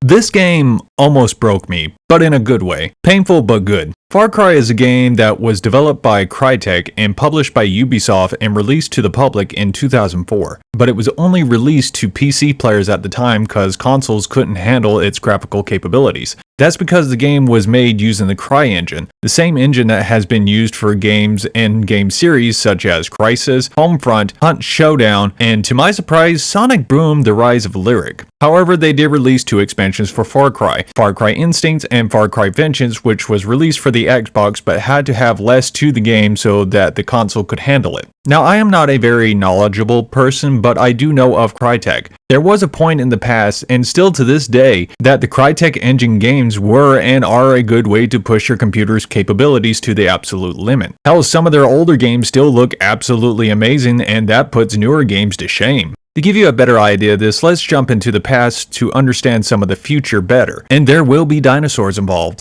This game almost broke me, but in a good way. Painful but good. Far Cry is a game that was developed by Crytek and published by Ubisoft and released to the public in 2004. But it was only released to PC players at the time because consoles couldn't handle its graphical capabilities. That's because the game was made using the CryEngine, the same engine that has been used for games and game series such as Crysis, Homefront, Hunt Showdown, and to my surprise, Sonic Boom: The Rise of Lyric. However, they did release 2 expansions for Far Cry Instincts and Far Cry Vengeance, which was released for the Xbox but had to have less to the game so that the console could handle it. Now, I am not a very knowledgeable person, but I do know of Crytek. There was a point in the past, and still to this day, that the Crytek engine games were and are a good way to push your computer's capabilities to the absolute limit. Hell, some of their older games still look absolutely amazing, and that puts newer games to shame. To give you a better idea of this, let's jump into the past to understand some of the future better. And there will be dinosaurs involved.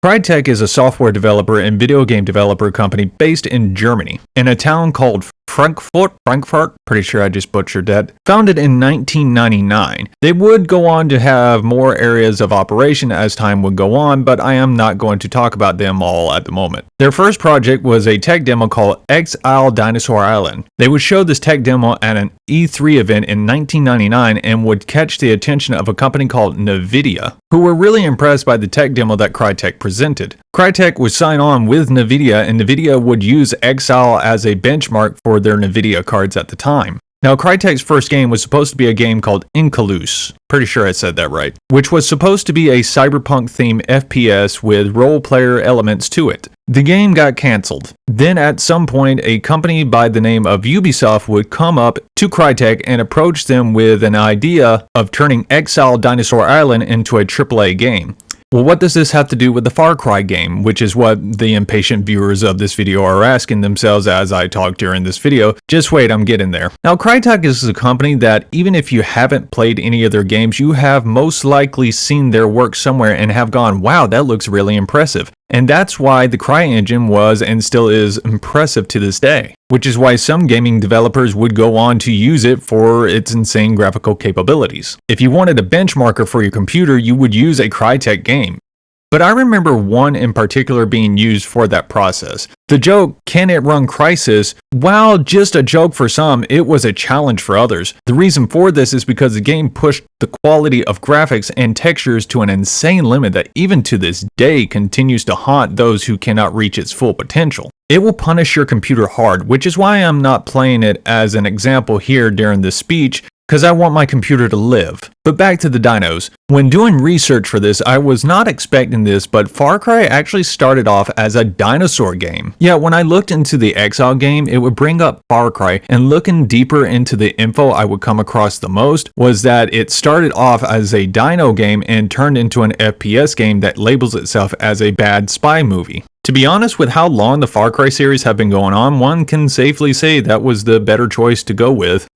Crytek is a software developer and video game developer company based in Germany, in a town called Frankfurt, pretty sure I just butchered that. Founded in 1999. They would go on to have more areas of operation as time would go on, but I am not going to talk about them all at the moment. Their first project was a tech demo called Exile Dinosaur Island. They would show this tech demo at an E3 event in 1999 and would catch the attention of a company called NVIDIA, who were really impressed by the tech demo that Crytek presented. Crytek would sign on with NVIDIA, and NVIDIA would use Exile as a benchmark for their NVIDIA cards at the time. Now, Crytek's first game was supposed to be a game called Incolus, pretty sure I said that right, which was supposed to be a cyberpunk-themed FPS with role-player elements to it. The game got cancelled. Then at some point, a company by the name of Ubisoft would come up to Crytek and approach them with an idea of turning Exile Dinosaur Island into a AAA game. Well, what does this have to do with the Far Cry game, which is what the impatient viewers of this video are asking themselves as I talk during this video. Just wait, I'm getting there. Now, Crytek is a company that even if you haven't played any of their games, you have most likely seen their work somewhere and have gone, wow, that looks really impressive. And that's why the CryEngine was and still is impressive to this day, which is why some gaming developers would go on to use it for its insane graphical capabilities. If you wanted a benchmarker for your computer, you would use a Crytek game. But I remember one in particular being used for that process. The joke, can it run Crysis? While just a joke for some, it was a challenge for others. The reason for this is because the game pushed the quality of graphics and textures to an insane limit that even to this day continues to haunt those who cannot reach its full potential. It will punish your computer hard, which is why I'm not playing it as an example here during this speech, because I want my computer to live. But back to the dinos. When doing research for this, I was not expecting this, but Far Cry actually started off as a dinosaur game. Yeah, when I looked into the Exile game, it would bring up Far Cry, and looking deeper into the info I would come across the most was that it started off as a dino game and turned into an FPS game that labels itself as a bad spy movie. To be honest, with how long the Far Cry series have been going on, one can safely say that was the better choice to go with.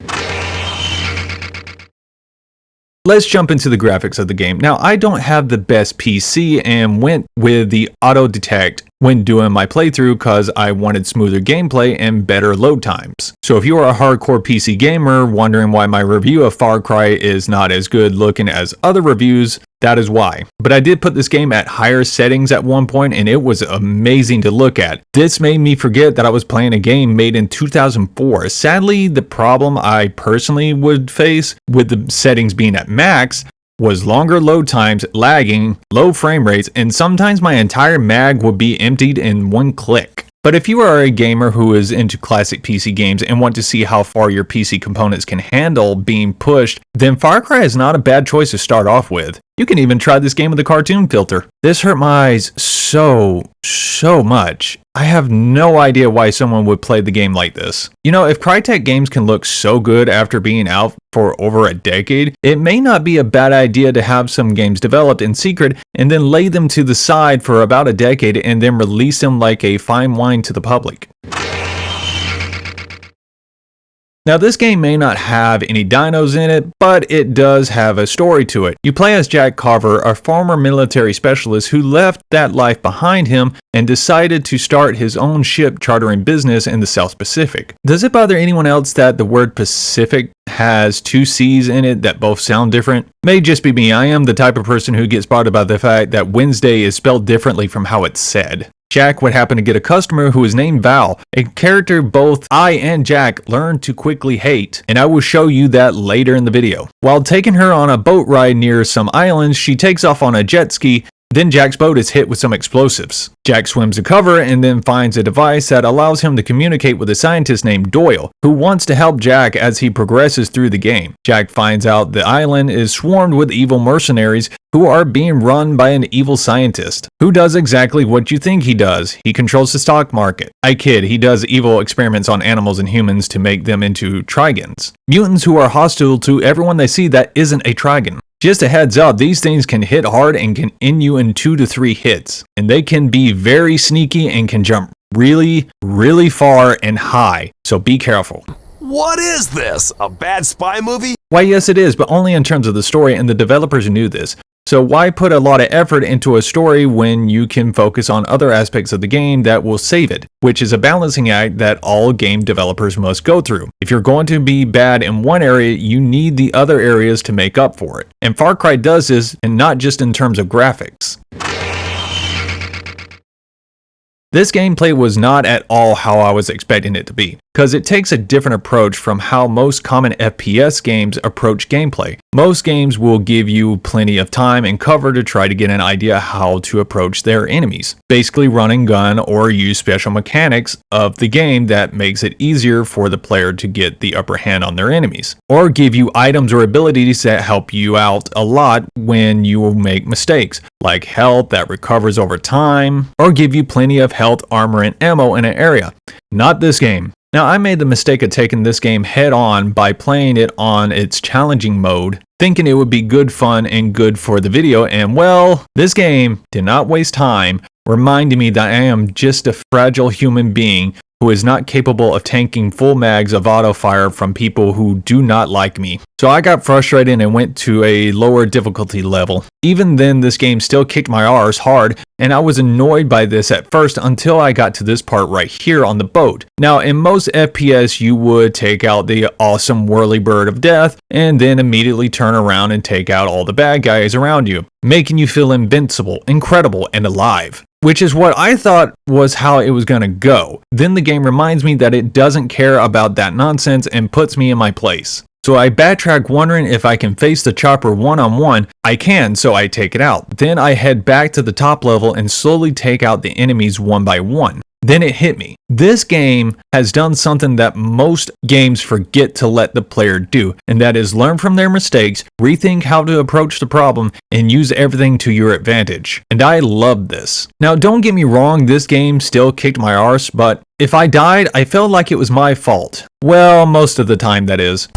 Let's jump into the graphics of the game. Now, I don't have the best PC and went with the auto detect when doing my playthrough because I wanted smoother gameplay and better load times. So if you are a hardcore PC gamer wondering why my review of Far Cry is not as good looking as other reviews, that is why. But I did put this game at higher settings at one point and it was amazing to look at. This made me forget that I was playing a game made in 2004. Sadly, the problem I personally would face with the settings being at max was longer load times, lagging, low frame rates, and sometimes my entire mag would be emptied in one click. But if you are a gamer who is into classic PC games and want to see how far your PC components can handle being pushed, then Far Cry is not a bad choice to start off with. You can even try this game with a cartoon filter. This hurt my eyes so much. I have no idea why someone would play the game like this. You know, if Crytek games can look so good after being out for over a decade, it may not be a bad idea to have some games developed in secret and then lay them to the side for about a decade and then release them like a fine wine to the public. Now, this game may not have any dinos in it, but it does have a story to it. You play as Jack Carver, a former military specialist who left that life behind him and decided to start his own ship chartering business in the South Pacific. Does it bother anyone else that the word Pacific has two C's in it that both sound different? May just be me. I am the type of person who gets bothered by the fact that Wednesday is spelled differently from how it's said. Jack would happen to get a customer who is named Val, a character both I and Jack learned to quickly hate, and I will show you that later in the video. While taking her on a boat ride near some islands, she takes off on a jet ski. Then Jack's boat is hit with some explosives. Jack swims to cover and then finds a device that allows him to communicate with a scientist named Doyle, who wants to help Jack as he progresses through the game. Jack finds out the island is swarmed with evil mercenaries who are being run by an evil scientist, who does exactly what you think he does. He controls the stock market. I kid, he does evil experiments on animals and humans to make them into trigons. Mutants who are hostile to everyone they see that isn't a trigon. Just a heads up, these things can hit hard and can end you in 2 to 3 hits. And they can be very sneaky and can jump really, really far and high. So be careful. What is this? A bad spy movie? Why, yes it is, but only in terms of the story, and the developers knew this. So why put a lot of effort into a story when you can focus on other aspects of the game that will save it, which is a balancing act that all game developers must go through. If you're going to be bad in one area, you need the other areas to make up for it. And Far Cry does this, and not just in terms of graphics. This gameplay was not at all how I was expecting it to be, because it takes a different approach from how most common FPS games approach gameplay. Most games will give you plenty of time and cover to try to get an idea how to approach their enemies. Basically run and gun or use special mechanics of the game that makes it easier for the player to get the upper hand on their enemies. Or give you items or abilities that help you out a lot when you make mistakes, like health that recovers over time, or give you plenty of health, armor, and ammo in an area. Not this game. Now, I made the mistake of taking this game head on by playing it on its challenging mode, thinking it would be good fun and good for the video, and well, this game did not waste time reminding me that I am just a fragile human being who is not capable of tanking full mags of auto fire from people who do not like me. So I got frustrated and went to a lower difficulty level. Even then, this game still kicked my arse hard, and I was annoyed by this at first until I got to this part right here on the boat. Now, in most FPS, you would take out the awesome whirly bird of death and then immediately turn around and take out all the bad guys around you, making you feel invincible, incredible, and alive. Which is what I thought was how it was going to go. Then the game reminds me that it doesn't care about that nonsense and puts me in my place. So I backtrack wondering if I can face the chopper one-on-one. I can, so I take it out. Then I head back to the top level and slowly take out the enemies one by one. Then it hit me. This game has done something that most games forget to let the player do, and that is learn from their mistakes, rethink how to approach the problem, and use everything to your advantage. And I love this. Now, don't get me wrong, this game still kicked my arse, but if I died, I felt like it was my fault. Well, most of the time, that is.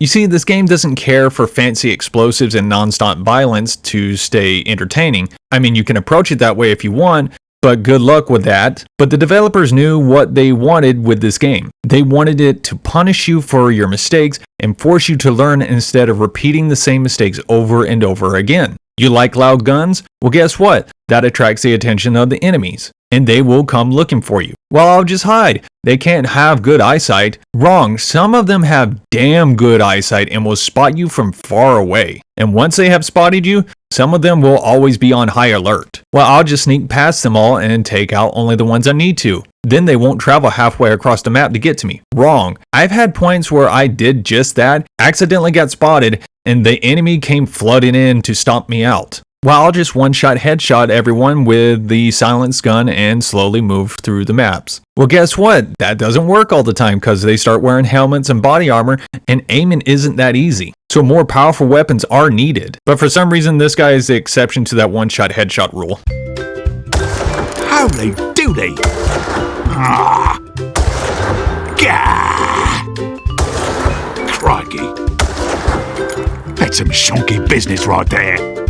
You see, this game doesn't care for fancy explosives and non-stop violence to stay entertaining. I mean, you can approach it that way if you want, but good luck with that. But the developers knew what they wanted with this game. They wanted it to punish you for your mistakes and force you to learn instead of repeating the same mistakes over and over again. You like loud guns? Well, guess what? That attracts the attention of the enemies, and they will come looking for you. Well, I'll just hide. They can't have good eyesight. Wrong, some of them have damn good eyesight and will spot you from far away. And once they have spotted you, some of them will always be on high alert. Well, I'll just sneak past them all and take out only the ones I need to. Then they won't travel halfway across the map to get to me. Wrong. I've had points where I did just that, accidentally got spotted, and the enemy came flooding in to stomp me out. Well, I'll just one-shot headshot everyone with the silenced gun and slowly move through the maps. Well, guess what? That doesn't work all the time because they start wearing helmets and body armor, and aiming isn't that easy. So more powerful weapons are needed. But for some reason, this guy is the exception to that one-shot headshot rule. Holy doody! Ah! Gah! Crikey! That's some shonky business right there.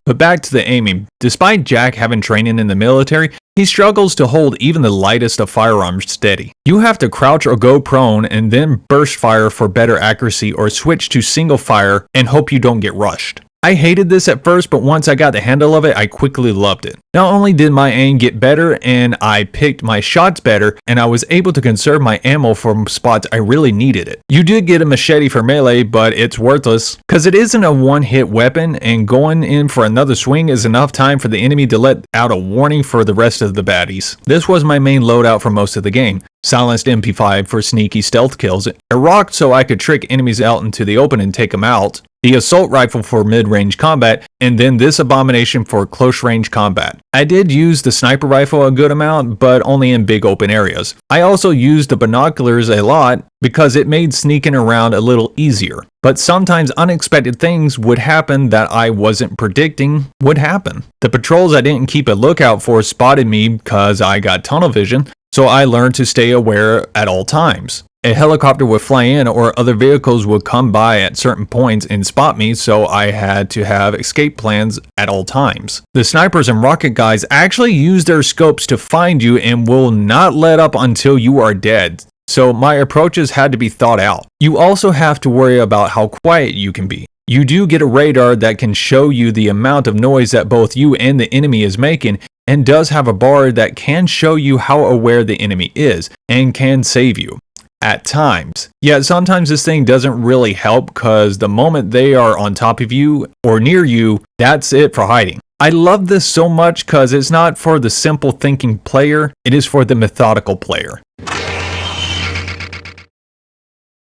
But back to the aiming. Despite Jack having training in the military, he struggles to hold even the lightest of firearms steady. You have to crouch or go prone and then burst fire for better accuracy, or switch to single fire and hope you don't get rushed. I hated this at first, but once I got the handle of it, I quickly loved it. Not only did my aim get better and I picked my shots better, and I was able to conserve my ammo for spots I really needed it. You did get a machete for melee, but it's worthless because it isn't a one-hit weapon, and going in for another swing is enough time for the enemy to let out a warning for the rest of the baddies. This was my main loadout for most of the game. Silenced MP5 for sneaky stealth kills, a rock so I could trick enemies out into the open and take them out, the assault rifle for mid-range combat, and then this abomination for close-range combat. I did use the sniper rifle a good amount, but only in big open areas. I also used the binoculars a lot because it made sneaking around a little easier. But sometimes unexpected things would happen that I wasn't predicting would happen. The patrols I didn't keep a lookout for spotted me because I got tunnel vision, so I learned to stay aware at all times. A helicopter would fly in or other vehicles would come by at certain points and spot me, so I had to have escape plans at all times. The snipers and rocket guys actually use their scopes to find you and will not let up until you are dead. So my approaches had to be thought out. You also have to worry about how quiet you can be. You do get a radar that can show you the amount of noise that both you and the enemy is making, and does have a bar that can show you how aware the enemy is and can save you at times. Yet sometimes this thing doesn't really help because the moment they are on top of you or near you, that's it for hiding. I love this so much because it's not for the simple thinking player, it is for the methodical player.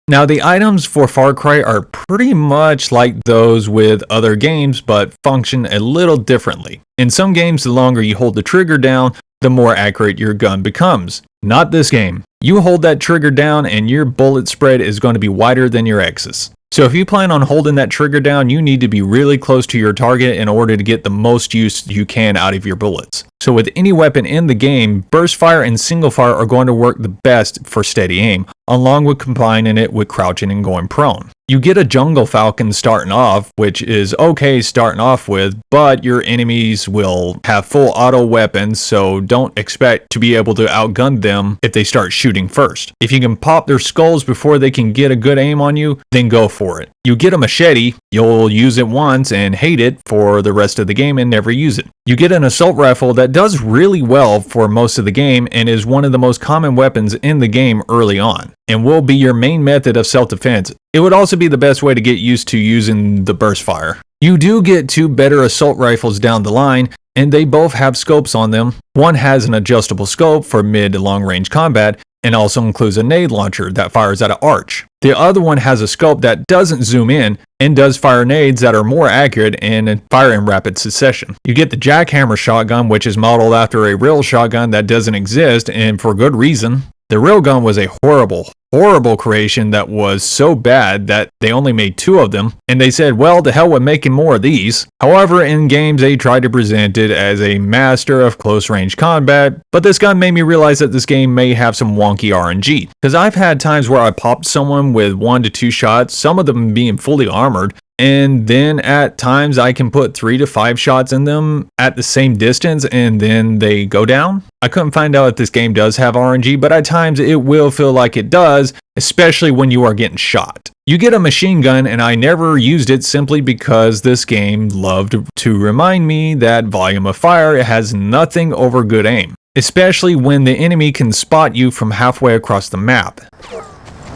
Now, the items for Far Cry are pretty much like those with other games, but function a little differently. In some games, the longer you hold the trigger down, the more accurate your gun becomes. Not this game. You hold that trigger down and your bullet spread is going to be wider than your X's. So if you plan on holding that trigger down, you need to be really close to your target in order to get the most use you can out of your bullets. So with any weapon in the game, burst fire and single fire are going to work the best for steady aim, along with combining it with crouching and going prone. You get a jungle falcon starting off, which is okay starting off with, but your enemies will have full auto weapons, so don't expect to be able to outgun them if they start shooting first. If you can pop their skulls before they can get a good aim on you, then go for it. You get a machete, you'll use it once and hate it for the rest of the game and never use it. You get an assault rifle that does really well for most of the game and is one of the most common weapons in the game early on, and will be your main method of self-defense. It would also be the best way to get used to using the burst fire. You do get two better assault rifles down the line, and they both have scopes on them. One has an adjustable scope for mid to long range combat, and also includes a nade launcher that fires at an arch. The other one has a scope that doesn't zoom in and does fire nades that are more accurate and fire in rapid succession. You get the jackhammer shotgun, which is modeled after a real shotgun that doesn't exist, and for good reason. The real gun was a horrible creation that was so bad that they only made 2 of them, and they said, well, to hell with making more of these. However, in games they tried to present it as a master of close range combat, but this gun made me realize that this game may have some wonky RNG, because I've had times where I popped someone with 1 to 2 shots, some of them being fully armored, and then at times I can put 3 to 5 shots in them at the same distance and then they go down. I couldn't find out if this game does have RNG, but at times it will feel like it does, especially when you are getting shot. You get a machine gun, and I never used it simply because this game loved to remind me that volume of fire has nothing over good aim, especially when the enemy can spot you from halfway across the map.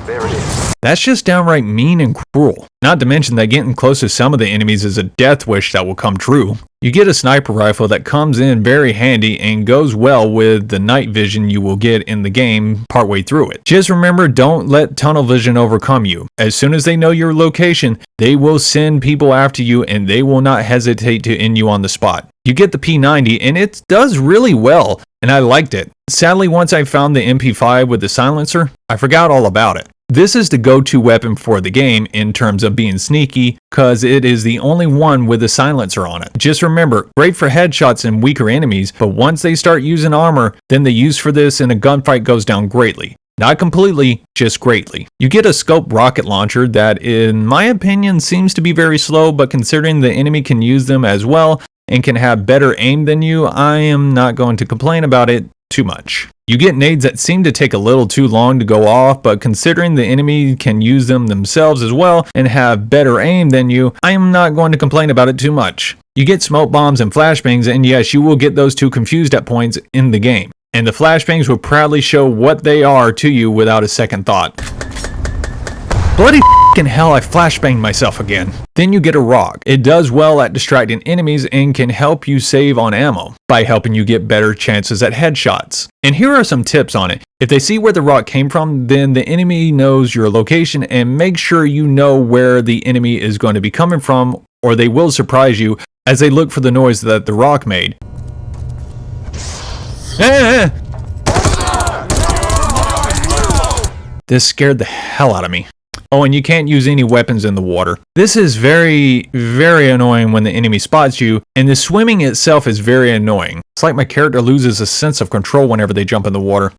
There it is. That's just downright mean and cruel. Not to mention that getting close to some of the enemies is a death wish that will come true. You get a sniper rifle that comes in very handy and goes well with the night vision you will get in the game partway through it. Just remember, don't let tunnel vision overcome you. As soon as they know your location, they will send people after you and they will not hesitate to end you on the spot. You get the P90 and it does really well, and I liked it. Sadly, once I found the MP5 with the silencer, I forgot all about it. This is the go-to weapon for the game in terms of being sneaky, cause it is the only one with a silencer on it. Just remember, great for headshots and weaker enemies, but once they start using armor, then the use for this in a gunfight goes down greatly. Not completely, just greatly. You get a scope rocket launcher that, in my opinion, seems to be very slow, but considering the enemy can use them as well, and can have better aim than you, I am not going to complain about it too much. You get nades that seem to take a little too long to go off, but considering the enemy can use them themselves as well and have better aim than you, I am not going to complain about it too much. You get smoke bombs and flashbangs, and yes, you will get those two confused at points in the game. And the flashbangs will proudly show what they are to you without a second thought. Bloody f***ing hell, I flashbanged myself again. Then you get a rock. It does well at distracting enemies and can help you save on ammo by helping you get better chances at headshots. And here are some tips on it. If they see where the rock came from, then the enemy knows your location, and make sure you know where the enemy is going to be coming from, or they will surprise you as they look for the noise that the rock made. This scared the hell out of me. Oh, and you can't use any weapons in the water. This is very, very annoying when the enemy spots you, and the swimming itself is very annoying. It's like my character loses a sense of control whenever they jump in the water.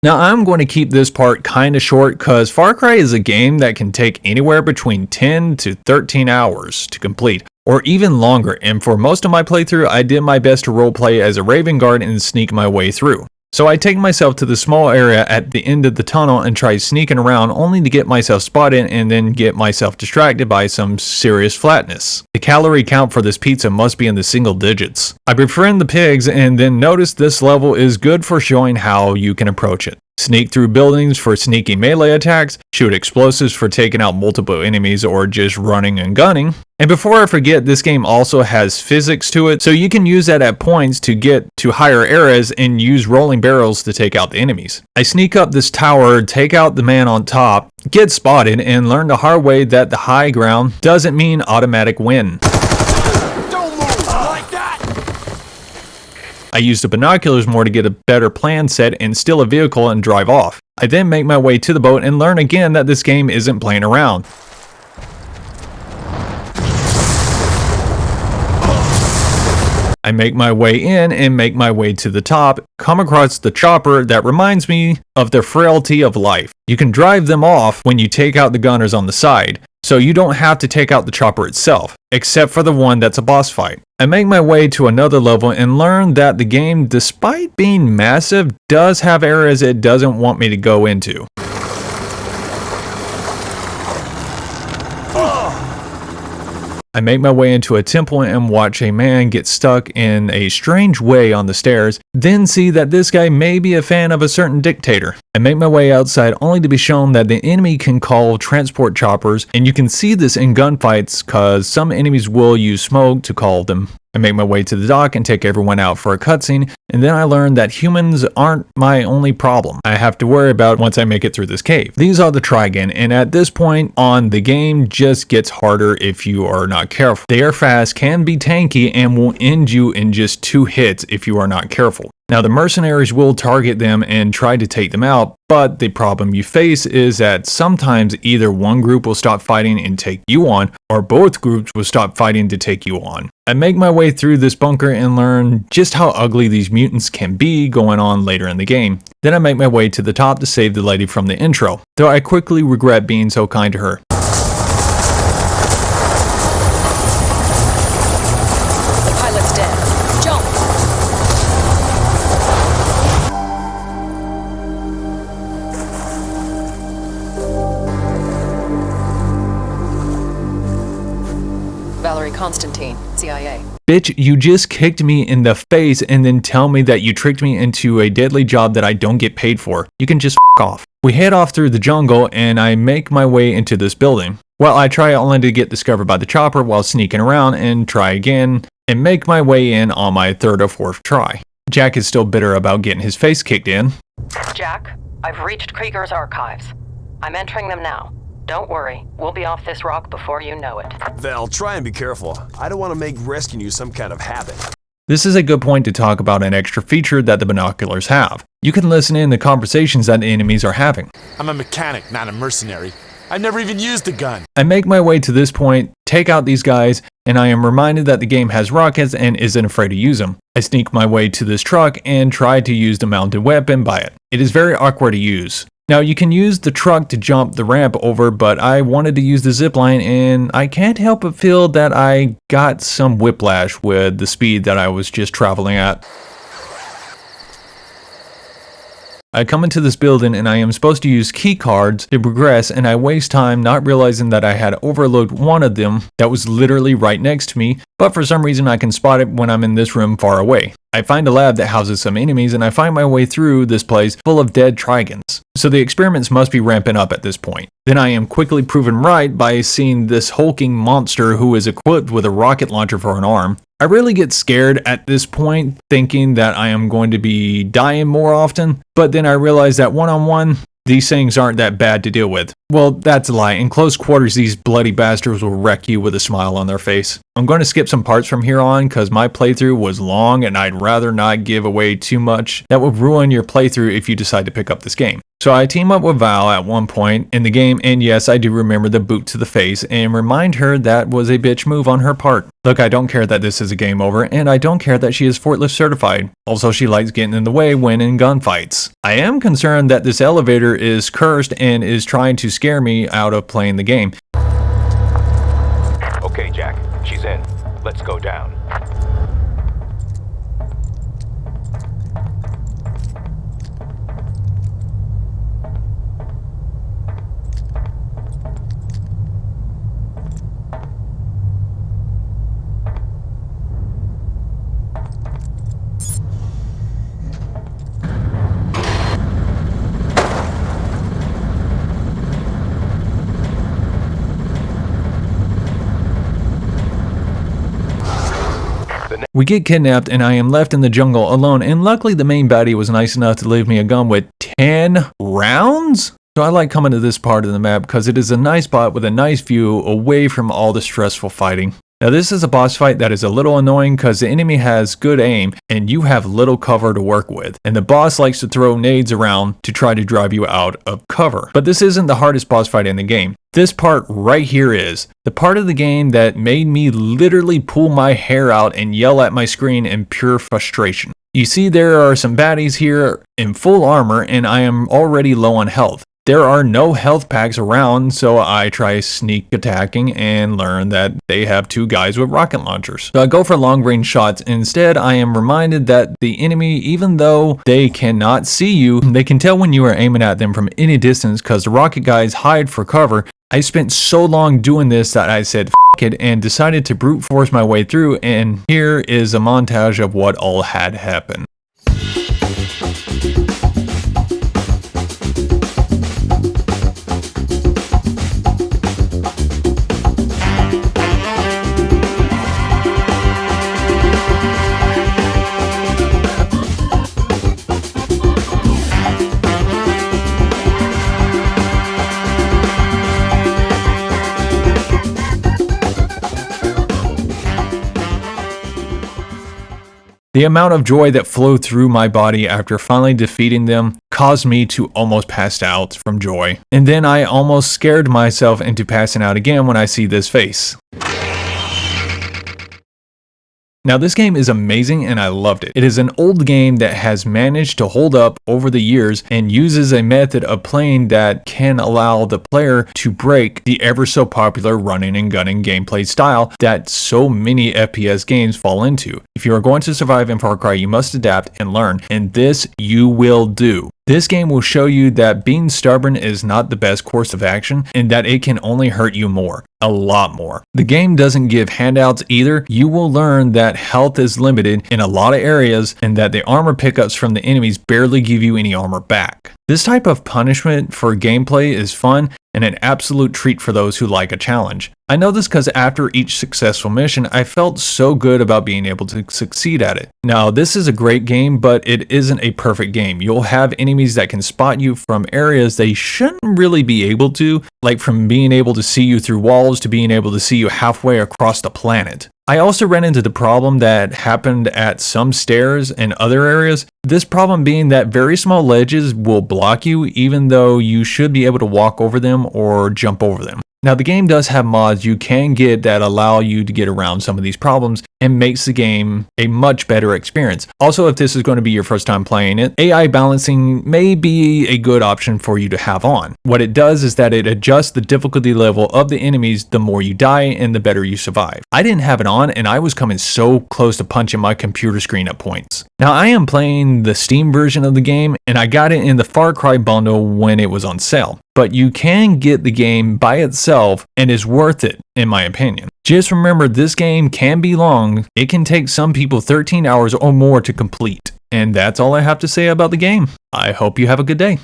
Now I'm going to keep this part kinda short because Far Cry is a game that can take anywhere between 10 to 13 hours to complete, or even longer, and for most of my playthrough I did my best to roleplay as a Raven Guard and sneak my way through. So I take myself to the small area at the end of the tunnel and try sneaking around only to get myself spotted and then get myself distracted by some serious flatness. The calorie count for this pizza must be in the single digits. I befriend the pigs and then notice this level is good for showing how you can approach it. Sneak through buildings for sneaky melee attacks, shoot explosives for taking out multiple enemies or just running and gunning. And before I forget, this game also has physics to it, so you can use that at points to get to higher areas and use rolling barrels to take out the enemies. I sneak up this tower, take out the man on top, get spotted, and learn the hard way that the high ground doesn't mean automatic win. Don't move like that! I use the binoculars more to get a better plan set and steal a vehicle and drive off. I then make my way to the boat and learn again that this game isn't playing around. I make my way in and make my way to the top, come across the chopper that reminds me of the frailty of life. You can drive them off when you take out the gunners on the side, so you don't have to take out the chopper itself, except for the one that's a boss fight. I make my way to another level and learn that the game, despite being massive, does have areas it doesn't want me to go into. I make my way into a temple and watch a man get stuck in a strange way on the stairs, then see that this guy may be a fan of a certain dictator. I make my way outside only to be shown that the enemy can call transport choppers, and you can see this in gunfights cause some enemies will use smoke to call them. I make my way to the dock and take everyone out for a cutscene, and then I learn that humans aren't my only problem I have to worry about once I make it through this cave. These are the Trigon, and at this point on, the game just gets harder if you are not careful. They are fast, can be tanky, and will end you in just 2 hits if you are not careful. Now the mercenaries will target them and try to take them out, but the problem you face is that sometimes either one group will stop fighting and take you on, or both groups will stop fighting to take you on. I make my way through this bunker and learn just how ugly these mutants can be going on later in the game. Then I make my way to the top to save the lady from the intro, though I quickly regret being so kind to her. The pilot's dead. Jump! Valerie Constantine, CIA. Bitch, you just kicked me in the face and then tell me that you tricked me into a deadly job that I don't get paid for. You can just f*** off. We head off through the jungle and I make my way into this building. Well, I try only to get discovered by the chopper while sneaking around and try again and make my way in on my 3rd or 4th try. Jack is still bitter about getting his face kicked in. Jack, I've reached Krieger's archives. I'm entering them now. Don't worry, we'll be off this rock before you know it. Val, try and be careful. I don't want to make rescuing you some kind of habit. This is a good point to talk about an extra feature that the binoculars have. You can listen in the conversations that the enemies are having. I'm a mechanic, not a mercenary. I've never even used a gun. I make my way to this point, take out these guys, and I am reminded that the game has rockets and isn't afraid to use them. I sneak my way to this truck and try to use the mounted weapon by it. It is very awkward to use. Now you can use the truck to jump the ramp over, but I wanted to use the zipline and I can't help but feel that I got some whiplash with the speed that I was just traveling at. I come into this building and I am supposed to use key cards to progress, and I waste time not realizing that I had overlooked one of them that was literally right next to me, but for some reason I can spot it when I'm in this room far away. I find a lab that houses some enemies and I find my way through this place full of dead trigons. So the experiments must be ramping up at this point. Then I am quickly proven right by seeing this hulking monster who is equipped with a rocket launcher for an arm. I really get scared at this point, thinking that I am going to be dying more often, but then I realize that one-on-one, these things aren't that bad to deal with. Well, that's a lie. In close quarters, these bloody bastards will wreck you with a smile on their face. I'm going to skip some parts from here on because my playthrough was long and I'd rather not give away too much. That would ruin your playthrough if you decide to pick up this game. So I team up with Val at one point in the game, and yes, I do remember the boot to the face and remind her that was a bitch move on her part. Look, I don't care that this is a game over, and I don't care that she is forklift certified. Also, she likes getting in the way when in gunfights. I am concerned that this elevator is cursed and is trying to scare me out of playing the game. Okay, Jack, she's in. Let's go down. We get kidnapped and I am left in the jungle alone, and luckily the main baddie was nice enough to leave me a gun with 10 rounds? So I like coming to this part of the map because it is a nice spot with a nice view away from all the stressful fighting. Now this is a boss fight that is a little annoying because the enemy has good aim and you have little cover to work with, and the boss likes to throw nades around to try to drive you out of cover. But this isn't the hardest boss fight in the game. This part right here is the part of the game that made me literally pull my hair out and yell at my screen in pure frustration. You see, there are some baddies here in full armor and I am already low on health. There are no health packs around, so I try sneak attacking and learn that they have two guys with rocket launchers. So I go for long range shots. Instead, I am reminded that the enemy, even though they cannot see you, they can tell when you are aiming at them from any distance because the rocket guys hide for cover. I spent so long doing this that I said f it and decided to brute force my way through, and here is a montage of what all had happened. The amount of joy that flowed through my body after finally defeating them caused me to almost pass out from joy. And then I almost scared myself into passing out again when I see this face. Now this game is amazing and I loved it. It is an old game that has managed to hold up over the years and uses a method of playing that can allow the player to break the ever so popular running and gunning gameplay style that so many FPS games fall into. If you are going to survive in Far Cry, you must adapt and learn, and this you will do. This game will show you that being stubborn is not the best course of action and that it can only hurt you more. A lot more. The game doesn't give handouts either. You will learn that health is limited in a lot of areas and that the armor pickups from the enemies barely give you any armor back. This type of punishment for gameplay is fun and an absolute treat for those who like a challenge. I know this because after each successful mission, I felt so good about being able to succeed at it. Now, this is a great game, but it isn't a perfect game. You'll have enemies that can spot you from areas they shouldn't really be able to, like from being able to see you through walls to being able to see you halfway across the planet. I also ran into the problem that happened at some stairs and other areas. This problem being that very small ledges will block you even though you should be able to walk over them or jump over them. Now the game does have mods you can get that allow you to get around some of these problems and makes the game a much better experience. Also, if this is going to be your first time playing it, AI balancing may be a good option for you to have on. What it does is that it adjusts the difficulty level of the enemies the more you die and the better you survive. I didn't have it on and I was coming so close to punching my computer screen at points. Now I am playing the Steam version of the game and I got it in the Far Cry bundle when it was on sale. But you can get the game by itself and is worth it in my opinion. Just remember this game can be long. It can take some people 13 hours or more to complete. And that's all I have to say about the game. I hope you have a good day.